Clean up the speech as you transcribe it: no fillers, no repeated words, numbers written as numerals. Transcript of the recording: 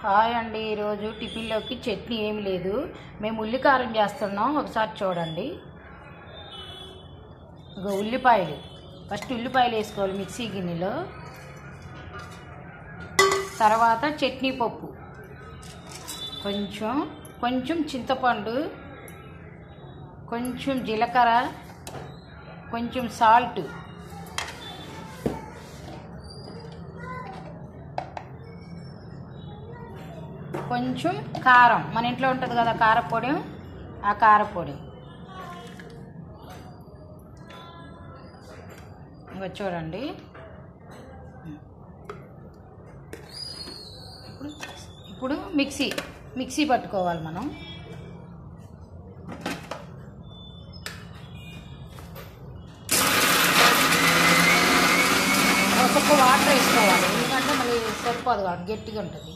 Hi అండి, ఈరోజు టిఫిన్లోకి చట్నీ ఏమి లేదు. మేము ఉల్లికారం చేస్తున్నాం, ఒకసారి చూడండి. ఇక ఉల్లిపాయలు ఫస్ట్ ఉల్లిపాయలు వేసుకోవాలి మిక్సీ గిన్నెలో. తర్వాత చట్నీ పప్పు, కొంచెం చింతపండు, కొంచెం జీలకర్ర, కొంచెం సాల్ట్, కొంచెం కారం, మన ఇంట్లో ఉంటుంది కదా కారపొడి, ఆ కారపొడి. ఇంకా చూడండి, ఇప్పుడు మిక్సీ పట్టుకోవాలి మనం. ఒక వాటర్ వేసుకోవాలి, ఎందుకంటే మళ్ళీ సరిపోదు కాబట్టి గట్టిగా ఉంటుంది.